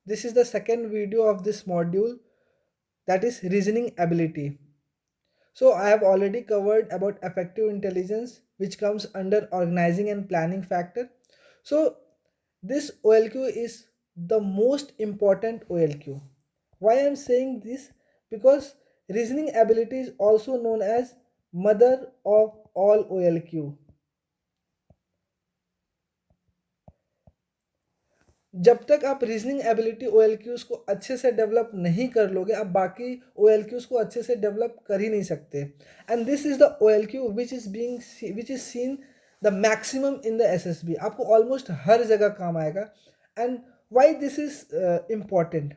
This is the second video of this module, that is reasoning ability. So I have already covered about affective intelligence, which comes under organizing and planning factor. So this OLQ is the most important OLQ. Why I am saying this? Because reasoning ability is also known as mother of all OLQ. जब तक आप reasoning ability O L Qs को अच्छे से develop नहीं कर लोगे, आप बाकी ओ एल क्यूज़ को अच्छे से डेवलप कर ही नहीं सकते. And this is the O L Q which is seen the maximum in the S S B. आपको ऑलमोस्ट हर जगह काम आएगा. And why this is important?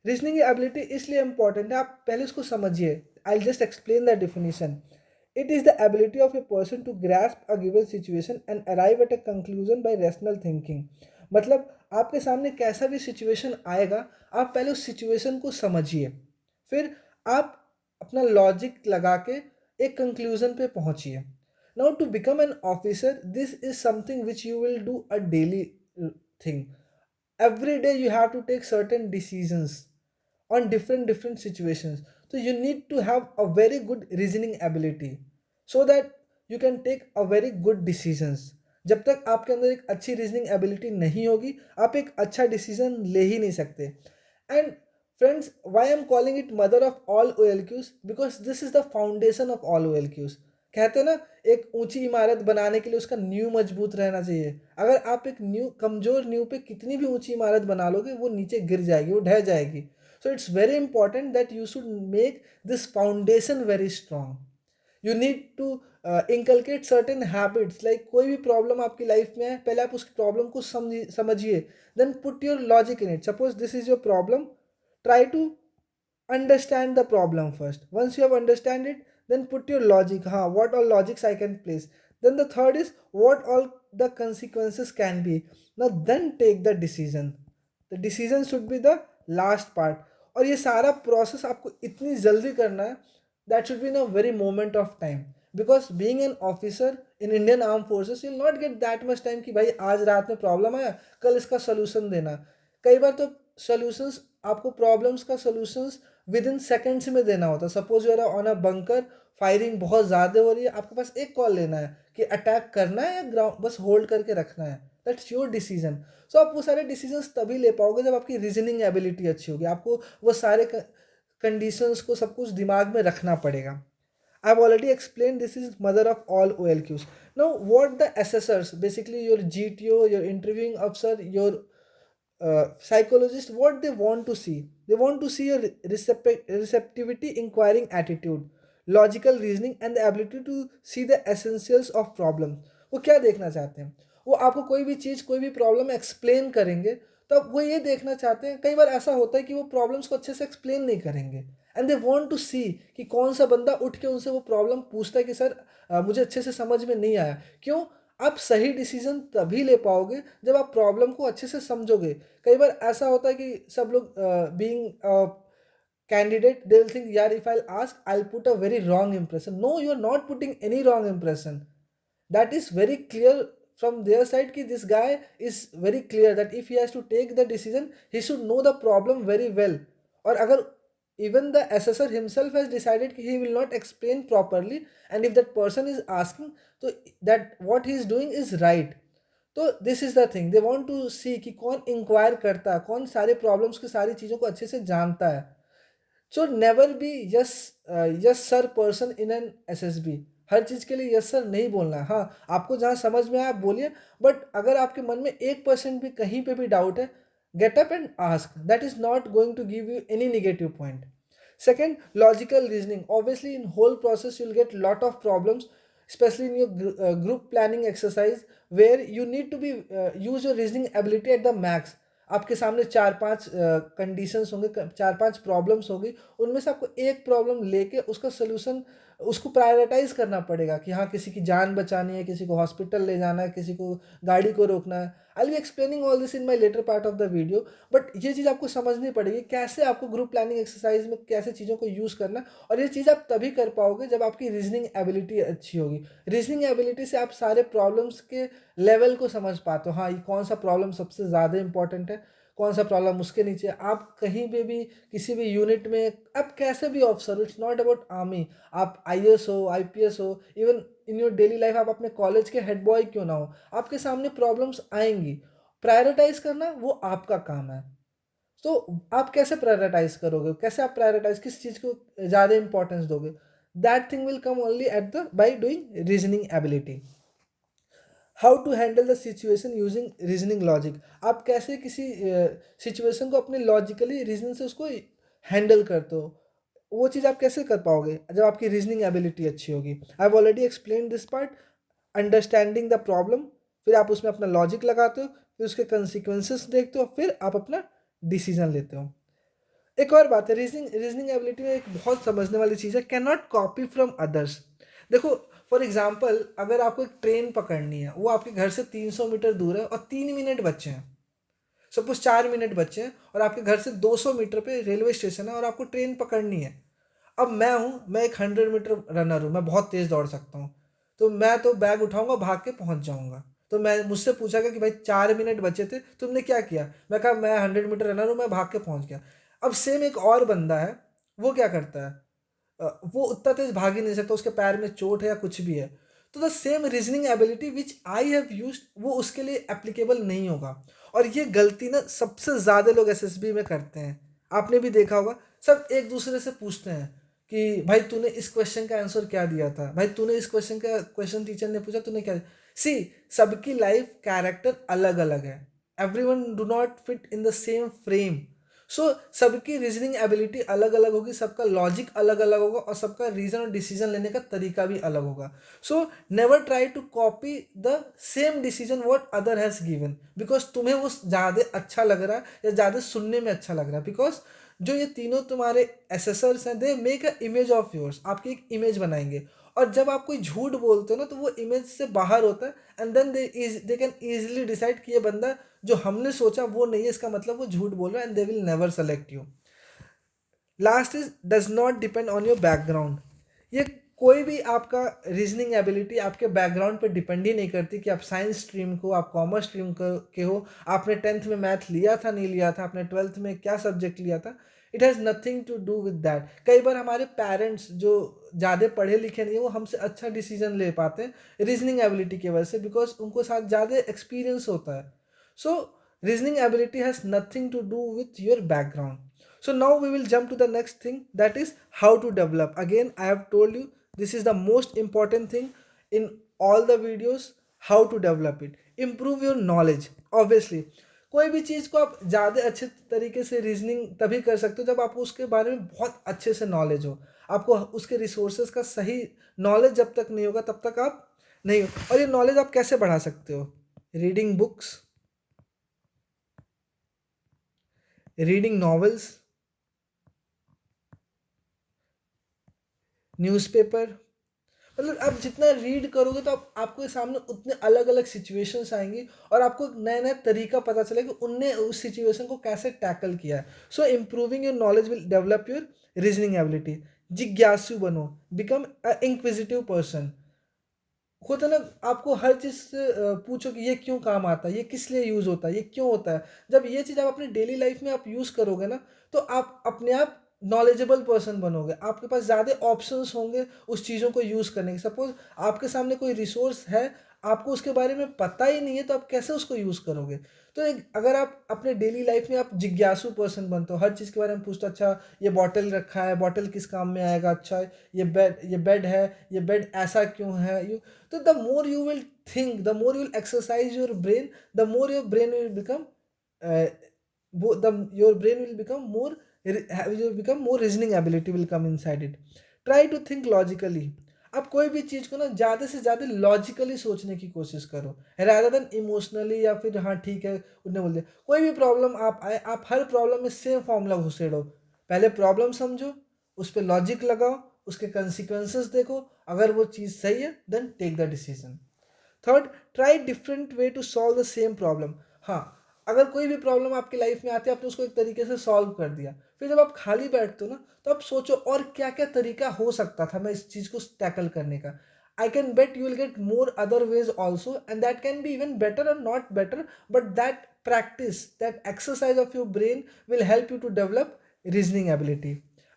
Reasoning ability इसलिए इम्पॉर्टेंट है, आप पहले उसको समझिए. I just explain the definition. It is the ability of a person to grasp a given situation and arrive at a conclusion by rational thinking. मतलब आपके सामने कैसा भी सिचुएशन आएगा, आप पहले उस सिचुएशन को समझिए, फिर आप अपना लॉजिक लगा के एक कंक्लूजन पे पहुंचिए. Now to become an officer, this is something which you will do a daily thing. Every day you have to take certain decisions on different situations, so you need to have a very good reasoning ability so that you can take a very good decisions. जब तक आपके अंदर एक अच्छी reasoning ability नहीं होगी, आप एक अच्छा डिसीजन ले ही नहीं सकते. And friends, why I am calling it mother of all O L Qs? Because this is the foundation of all O L Qs. कहते हैं ना, एक ऊंची इमारत बनाने के लिए उसका नींव मजबूत रहना चाहिए. अगर आप एक नींव, कमजोर नींव पे कितनी भी ऊंची इमारत बना लोगे, वो नीचे गिर जाएगी, वो ढह जाएगी. So it's very important that you should make this foundation very strong. You need to inculcate certain habits. Like कोई भी प्रॉब्लम आपकी लाइफ में है, पहले आप उस प्रॉब्लम को समझिए, then put your logic in it. Suppose this is your problem, try to understand the problem first. Once you have understand it, then put your logic. What all logics I can place? Then the third is what all the consequences can be. Now then take the decision. The decision should be the last part. और ये सारा process आपको इतनी जल्दी करना है, that should be in a very moment of time. Because being an officer in Indian Armed Forces, you'll not get that much time कि भाई आज रात में प्रॉब्लम आया, कल इसका सोल्यूशन देना. कई बार तो सोल्यूशंस, आपको प्रॉब्लम्स का सोल्यूशंस विद इन सेकेंड्स में देना होता है. Suppose you are on a bunker, firing बहुत ज़्यादा हो रही है, आपके पास एक कॉल लेना है कि अटैक करना है या ग्राउंड बस होल्ड करके रखना है. That's your decision. सो आप वो सारे डिसीजंस तभी ले पाओगे जब आपकी रीजनिंग एबिलिटी अच्छी होगी. आपको वो सारे कंडीशंस को सब कुछ दिमाग में रखना पड़ेगा. I've already explained this is mother of all OLQs. Now, what the assessors, basically your GTO, your interviewing officer, your psychologist, what they want to see? They want to see your receptivity, inquiring attitude, logical reasoning, and the ability to see the essentials of problem. वो क्या देखना चाहते हैं? वो आपको कोई भी चीज़, कोई भी प्रॉब्लम एक्सप्लेन करेंगे, तो वो ये देखना चाहते हैं. कई बार ऐसा होता है कि वो प्रॉब्लम्स को अच्छे से एक्सप्लेन नहीं करेंगे, and they want to see कि कौन सा बंदा उठ के उनसे वो प्रॉब्लम पूछता है कि सर मुझे अच्छे से समझ में नहीं आया. क्यों? आप सही डिसीजन तभी ले पाओगे जब आप प्रॉब्लम को अच्छे से समझोगे. कई बार ऐसा होता है कि सब लोग being candidate, they will think यार if I ask I will put a very wrong impression. No, you are not putting any wrong impression. That is very clear from their side कि this guy is very clear that if he has to take the decision, he should know the problem very well. और अगर even the assessor himself has decided कि he will not explain properly, and if that person is asking, so that what he is doing is right. तो this is the thing, they want to see कि कौन inquire करता है, कौन सारे problems की सारी चीज़ों को अच्छे से जानता है. So never be yes yes sir person in an S S B. हर चीज़ के लिए यस सर नहीं बोलना है. हाँ, आपको जहाँ समझ में आए आप बोलिए, बट अगर आपके मन में 1% भी कहीं पे भी डाउट है, get up and ask. That is not going to give you any negative point. Second, logical reasoning. Obviously, in whole process, you'll get lot of problems, especially in your group planning exercise, where you need to be use your reasoning ability at the max. आपके सामने चार पांच conditions होंगे, चार पांच problems होगी, उनमें से आपको एक प्रॉब्लम लेके उसका सोल्यूशन, उसको प्रायोरिटाइज करना पड़ेगा कि हाँ किसी की जान बचानी है, किसी को हॉस्पिटल ले जाना है, किसी को गाड़ी को रोकना है. I will be explaining all this in my later part of the video. But ये चीज़ आपको समझनी पड़ेगी कैसे आपको ग्रुप प्लानिंग एक्सरसाइज में कैसे चीज़ों को यूज़ करना है. और ये चीज़ आप तभी कर पाओगे जब आपकी रीजनिंग एबिलिटी अच्छी होगी. रीजनिंग एबिलिटी से आप सारे प्रॉब्लम्स के लेवल को समझ पाते हो. हाँ, ये कौन सा प्रॉब्लम सबसे ज़्यादा इंपॉर्टेंट है, कौन सा प्रॉब्लम उसके नीचे है। आप कहीं पे भी किसी भी यूनिट में आप कैसे भी ऑफिसर हो, इट्स नॉट अबाउट आर्मी, आप आईएएस हो, आईपीएस हो, even in your daily life आप अपने कॉलेज के हेड बॉय क्यों ना हो, आपके सामने प्रॉब्लम्स आएंगी। प्रायोरिटाइज करना वो आपका काम है। तो आप कैसे प्रायोरिटाइज करोगे, कैसे आप प्रायोरिटाइज किस चीज़ को ज़्यादा इंपॉर्टेंस दोगे, that thing will come only at the by doing reasoning ability. How to handle the situation using reasoning logic, आप कैसे किसी सिचुएशन को अपने लॉजिकली रीजनिंग से उसको हैंडल करते हो, वो चीज़ आप कैसे कर पाओगे जब आपकी रीजनिंग एबिलिटी अच्छी होगी। I have already explain this part, understanding the problem, फिर आप उसमें अपना लॉजिक लगाते हो, फिर उसके कंसिक्वेंसेस देखते हो, फिर आप अपना डिसीजन लेते हो। एक और बात है, रीजनिंग रीजनिंग एबिलिटी में एक बहुत समझने वाली चीज़ है, can not copy from others. देखो, फॉर एग्जाम्पल अगर आपको एक ट्रेन पकड़नी है, वो आपके घर से 300 मीटर दूर है और 3 मिनट बचे हैं, सपोज 4 मिनट बचे हैं और आपके घर से 200 मीटर पे रेलवे स्टेशन है और आपको ट्रेन पकड़नी है। अब मैं एक 100 मीटर रनर हूँ, मैं बहुत तेज़ दौड़ सकता हूँ, तो मैं तो बैग उठाऊंगा, भाग के पहुँच जाऊँगा। तो मैं मुझसे पूछा गया कि भाई 4 मिनट बचे थे, तुमने क्या किया, मैं कहा मैं 100 मीटर रनर हूँ, मैं भाग के पहुँच गया। अब सेम एक और बंदा है, वो क्या करता है, वो उतना तेज भाग ही नहीं सकता, उसके पैर में चोट है या कुछ भी है, तो the same reasoning ability which I have use वो उसके लिए एप्लीकेबल नहीं होगा। और ये गलती ना सबसे ज़्यादा लोग एसएसबी में करते हैं, आपने भी देखा होगा, सब एक दूसरे से पूछते हैं कि भाई तूने इस क्वेश्चन का आंसर क्या दिया था, भाई तूने इस क्वेश्चन टीचर ने पूछा तूने क्या। सी, सबकी लाइफ कैरेक्टर अलग अलग है, everyone do not fit in the same frame. So सबकी रीजनिंग एबिलिटी अलग अलग होगी, सबका लॉजिक अलग अलग होगा और सबका रीजन और डिसीजन लेने का तरीका भी अलग होगा। So never try to copy the same decision what other has given, because तुम्हें वो ज़्यादा अच्छा लग रहा है या ज़्यादा सुनने में अच्छा लग रहा है, बिकॉज जो ये तीनों तुम्हारे एसेसर्स हैं, they make a image of yours, आपकी एक इमेज बनाएंगे। और जब आप कोई झूठ बोलते हो ना, तो वो इमेज से बाहर होता है, and then they can easily decide कि ये बंदा जो हमने सोचा वो नहीं है, इसका मतलब वो झूठ बोल रहा है, and they will never select you. Last is does not depend on your background. ये कोई भी आपका रीजनिंग एबिलिटी आपके बैकग्राउंड पे डिपेंड ही नहीं करती कि आप साइंस स्ट्रीम को, आप कॉमर्स स्ट्रीम के हो, आपने 10th में मैथ लिया था नहीं लिया था, आपने 12th में क्या सब्जेक्ट लिया था, it has nothing to do with that. कई बार हमारे पेरेंट्स जो ज़्यादा पढ़े लिखे नहीं है, वो हमसे अच्छा डिसीजन ले पाते हैं रीजनिंग एबिलिटी की वजह से, बिकॉज उनको साथ ज़्यादा एक्सपीरियंस होता है। So reasoning ability has nothing to do with your background. So now we will jump to the next thing, that is how to develop. Again, I have told you this is the most important thing in all the videos, how to develop it. Improve your knowledge. Obviously, कोई भी चीज़ को आप ज़्यादा अच्छे तरीके से reasoning तभी कर सकते हो जब आपको उसके बारे में बहुत अच्छे से नॉलेज हो। आपको उसके रिसोर्सेज का सही नॉलेज जब तक नहीं होगा तब तक आप नहीं हो। और ये नॉलेज आप कैसे बढ़ा सकते हो, reading books, reading novels, newspaper, मतलब आप जितना रीड करोगे तो आपको सामने उतने अलग अलग सिचुएशंस आएंगी और आपको नया नया तरीका पता चलेगा कि उनने उस सिचुएशन को कैसे टैकल किया है। So improving your knowledge will develop your reasoning ability. जिज्ञासु बनो, बिकम अ इंक्विजिटिव पर्सन। होता है ना, आपको हर चीज़ से पूछो कि ये क्यों काम आता है, ये किस लिए यूज़ होता है, ये क्यों होता है। जब ये चीज़ आप अपनी डेली लाइफ में आप यूज़ करोगे ना, तो आप अपने आप नॉलेजेबल पर्सन बनोगे, आपके पास ज़्यादा ऑप्शंस होंगे उस चीज़ों को यूज़ करने के। सपोज आपके सामने कोई रिसोर्स है, आपको उसके बारे में पता ही नहीं है, तो आप कैसे उसको यूज़ करोगे। तो अगर आप अपने डेली लाइफ में आप जिज्ञासु पर्सन बनते हो, हर चीज़ के बारे में पूछते हो, अच्छा ये बॉटल रखा है, बॉटल किस काम में आएगा, अच्छा ये बेड है, ये बेड ऐसा क्यों है, you. So the more you will think, the more you will exercise your brain, the more your brain will become uh, your brain will become more, will become more reasoning ability will come inside it. Try to think logically. आप कोई भी चीज़ को ना ज़्यादा से ज़्यादा logically सोचने की कोशिश करो, rather than इमोशनली, या फिर हाँ ठीक है उन्होंने बोल दिया। कोई भी प्रॉब्लम आप आए, आप हर प्रॉब्लम में सेम फॉर्मूला घुसेड़ो। पहले प्रॉब्लम समझो, उस पर लॉजिक लगाओ, उसके कंसिक्वेंसेस देखो, अगर वो चीज़ सही है then take the decision. Third, try different way to solve the same problem. हाँ, अगर कोई भी प्रॉब्लम आपकी लाइफ में आती है, आपने उसको एक तरीके से सॉल्व कर दिया, फिर जब आप खाली बैठते हो ना, तो आप सोचो और क्या क्या तरीका हो सकता था मैं इस चीज़ को टैकल करने का। I can bet you will get more other ways also, and that can be even better or not better, but that practice, that exercise of your brain will help you to develop reasoning ability.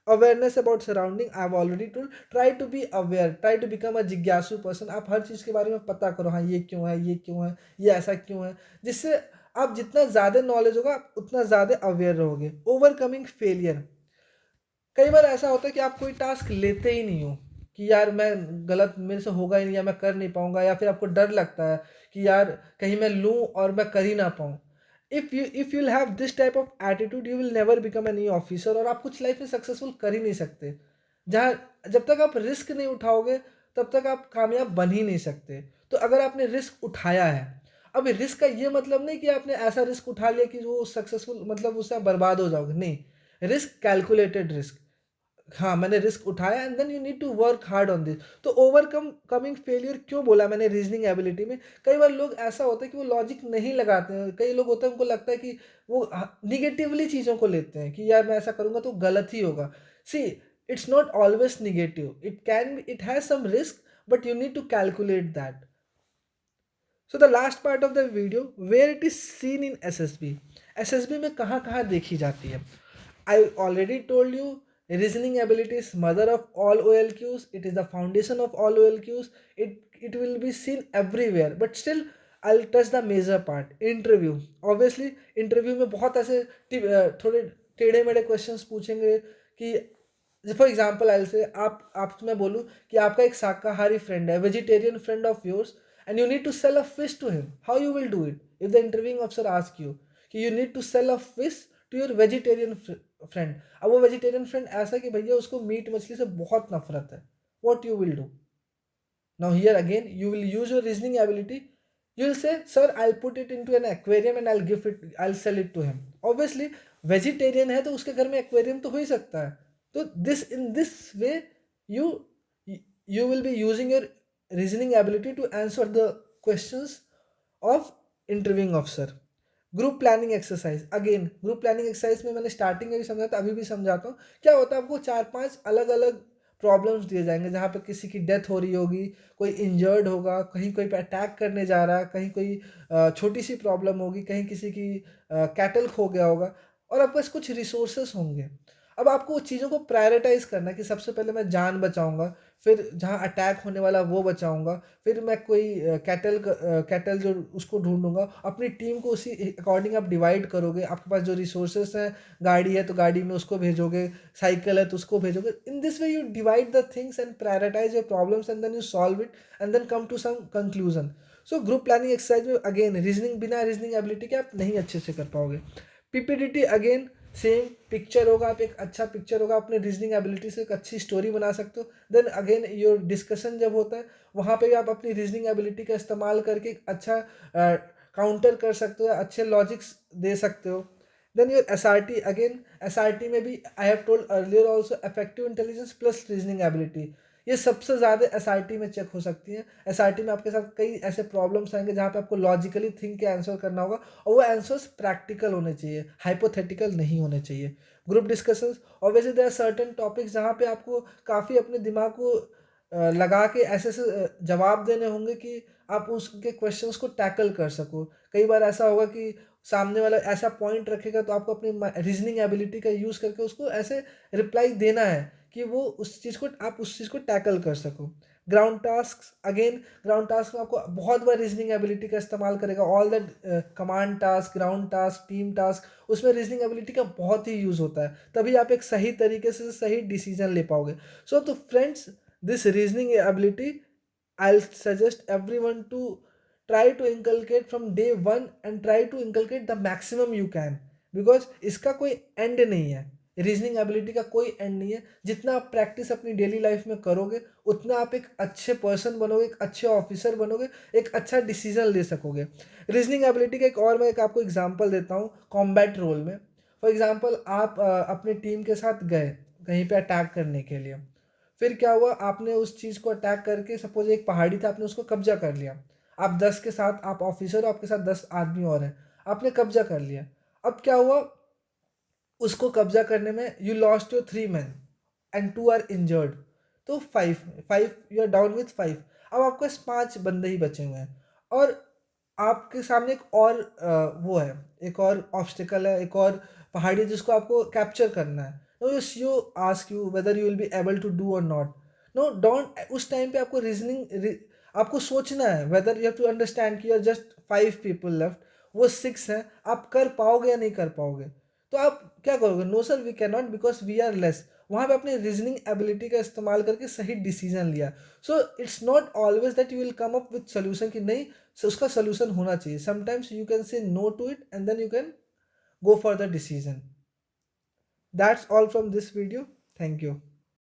Awareness about surrounding, I have already told. Try to be aware, try to become a जिज्ञासु person. आप हर चीज़ के बारे में पता करो, हाँ ये क्यों है, ये क्यों है, ये ऐसा क्यों है, जिससे आप जितना ज़्यादा नॉलेज होगा आप उतना ज़्यादा अवेयर रहोगे. Overcoming failure. कई बार ऐसा होता है कि आप कोई टास्क लेते ही नहीं हो, कि यार मैं गलत, मेरे से होगा ही नहीं, या मैं कर नहीं पाऊंगा, या फिर आपको डर लगता है कि यार कहीं मैं लूँ और मैं कर ही ना पाऊँ. If you'll have this type of attitude, you will never become an officer, और आप कुछ लाइफ में सक्सेसफुल कर ही नहीं सकते. जहाँ जब तक आप रिस्क नहीं उठाओगे तब तक आप कामयाब बन ही नहीं सकते. तो अगर आपने रिस्क उठाया है, अब रिस्क का ये मतलब नहीं कि आपने ऐसा रिस्क उठा लिया कि वो सक्सेसफुल, मतलब उससे आप बर्बाद हो जाओगे, नहीं. Risk, calculated risk. हाँ, मैंने रिस्क उठाया and then you need to work hard on this. तो ओवरकम कमिंग फेलियर क्यों बोला मैंने रीजनिंग एबिलिटी में? कई बार लोग ऐसा होता है कि वो लॉजिक नहीं लगाते हैं. कई लोग होते हैं उनको लगता है कि वो निगेटिवली चीज़ों को लेते हैं कि यार मैं ऐसा करूँगा तो गलत ही होगा. See, it's not always negative. It can be, it has some risk, but you need to calculate that. So the last part of the video, where it is seen in SSB. SSB में कहाँ कहाँ देखी जाती है? I already told you, reasoning ability is mother of all OLQs. It is the foundation of all OLQs. It will be seen everywhere. But still, I'll touch the major part. Interview. Obviously, interview में बहुत ऐसे थोड़े टेढ़े मेढ़े questions पूछेंगे कि for example I से आप मैं बोलूँ कि आपका एक शाकाहारी फ्रेंड है, vegetarian friend of yours, and you need to sell a fish to him. How you will do it if the interviewing officer ask you कि you need to sell a fish to your vegetarian friend. अब वो vegetarian friend ऐसा कि भैया उसको meet मछली से बहुत नफरत है. What you will do? Now here again you will use your reasoning ability. You will say, sir, I'll put it into an aquarium and I'll sell it to him. Obviously, vegetarian है तो उसके घर में aquarium तो हो ही सकता है. तो in this way, you you will be using your reasoning ability to answer the questions of interviewing officer. Group planning exercise. Again group planning exercise में मैंने स्टार्टिंग में भी समझा था, अभी भी समझाता हूँ. क्या होता है, आपको 4-5 अलग अलग प्रॉब्लम्स दिए जाएंगे जहाँ पे किसी की डेथ हो रही होगी, कोई इंजर्ड होगा, कहीं कोई पे अटैक करने जा रहा है, कहीं कोई छोटी सी प्रॉब्लम होगी, कहीं किसी की कैटल खो गया होगा, और आपके पास कुछ रिसोर्सेस होंगे. अब आपको उस चीज़ों को प्रायोरिटाइज करना है कि सबसे पहले मैं जान बचाऊंगा, फिर जहाँ अटैक होने वाला वो बचाऊंगा, फिर मैं कोई कैटल जो उसको ढूंढूंगा. अपनी टीम को उसी अकॉर्डिंग आप डिवाइड करोगे. आपके पास जो रिसोर्सेस हैं, गाड़ी है तो गाड़ी में उसको भेजोगे, साइकिल है तो उसको भेजोगे. In this way you divide the things and prioritise your problems and then you solve it and then come to some conclusion. So group planning exercise में अगेन रीजनिंग, बिना रीजनिंग एबिलिटी के आप नहीं अच्छे से कर पाओगे. पीपीडीटी अगेन सेम पिक्चर होगा, आप एक अच्छा पिक्चर होगा, अपने रीजनिंग एबिलिटी से एक अच्छी स्टोरी बना सकते हो. देन अगेन योर डिस्कशन जब होता है वहाँ पे भी आप अपनी रीजनिंग एबिलिटी का इस्तेमाल करके एक अच्छा काउंटर कर सकते हो, अच्छे लॉजिक्स दे सकते हो. Then your S R T. Again S R T में भी I have told earlier also, effective intelligence plus reasoning ability, ये सबसे ज़्यादा एस आर टी में चेक हो सकती है. एस आर टी में आपके साथ कई ऐसे प्रॉब्लम्स आएंगे जहाँ पे आपको लॉजिकली थिंक के आंसर करना होगा, और वो आंसर्स प्रैक्टिकल होने चाहिए, हाइपोथेटिकल नहीं होने चाहिए. Group discussions, obviously there are certain topics जहाँ पे आपको काफ़ी अपने दिमाग को लगा के ऐसे ऐसे जवाब देने होंगे कि आप उसके क्वेश्चंस को टैकल कर सको. कई बार ऐसा होगा कि सामने वाला ऐसा पॉइंट रखेगा तो आपको अपनी रीजनिंग एबिलिटी का यूज़ करके उसको ऐसे रिप्लाई देना है कि वो उस चीज़ को, आप उस चीज़ को टैकल कर सको. Ground task. Again ground task में आपको बहुत बार रीजनिंग एबिलिटी का इस्तेमाल करेगा. All the command task, ground task, team task, उसमें रीजनिंग एबिलिटी का बहुत ही यूज़ होता है. तभी आप एक सही तरीके से सही डिसीजन ले पाओगे. सो तो friends, this reasoning ability, I'll suggest everyone to try to inculcate from day one and try to inculcate the maximum you can, because इसका कोई एंड नहीं है. रीजनिंग एबिलिटी का कोई एंड नहीं है. जितना आप प्रैक्टिस अपनी डेली लाइफ में करोगे उतना आप एक अच्छे पर्सन बनोगे, एक अच्छे ऑफिसर बनोगे, एक अच्छा डिसीजन ले सकोगे. रीजनिंग एबिलिटी का एक और मैं एक आपको एग्जांपल देता हूँ कॉम्बैट रोल में. फॉर एग्जांपल आप अपनी टीम के साथ गए कहीं पे अटैक करने के लिए. फिर क्या हुआ, आपने उस चीज़ को अटैक करके, सपोज एक पहाड़ी था, आपने उसको कब्जा कर लिया. आप 10 के साथ, आप ऑफिसर हो, आपके साथ 10 आदमी और हैं, आपने कब्जा कर लिया. अब क्या हुआ, उसको कब्जा करने में you lost your 3 men and 2 are injured. तो 5 5 यू आर डाउन विथ 5. अब आपके पास 5 बंदे ही बचे हुए हैं और आपके सामने एक और वो है, एक और ऑब्स्टिकल है, एक और पहाड़ी है जिसको आपको कैप्चर करना है। No you you ask you whether you will be able to do और नॉट। नो डोंट, उस टाइम पे आपको आपको सोचना है whether you have to understand कि you are just 5 people left, वो 6 हैं, आप कर पाओगे या नहीं कर पाओगे। तो आप क्या करोगे? No sir we can not because we are less. वहाँ पे अपनी रीजनिंग एबिलिटी का इस्तेमाल करके सही डिसीजन लिया। So it's not always that you will come up with solution कि नहीं, so उसका सोल्यूशन होना चाहिए। Sometimes you can say no to it and then you can go for the decision. That's all from this video. Thank you.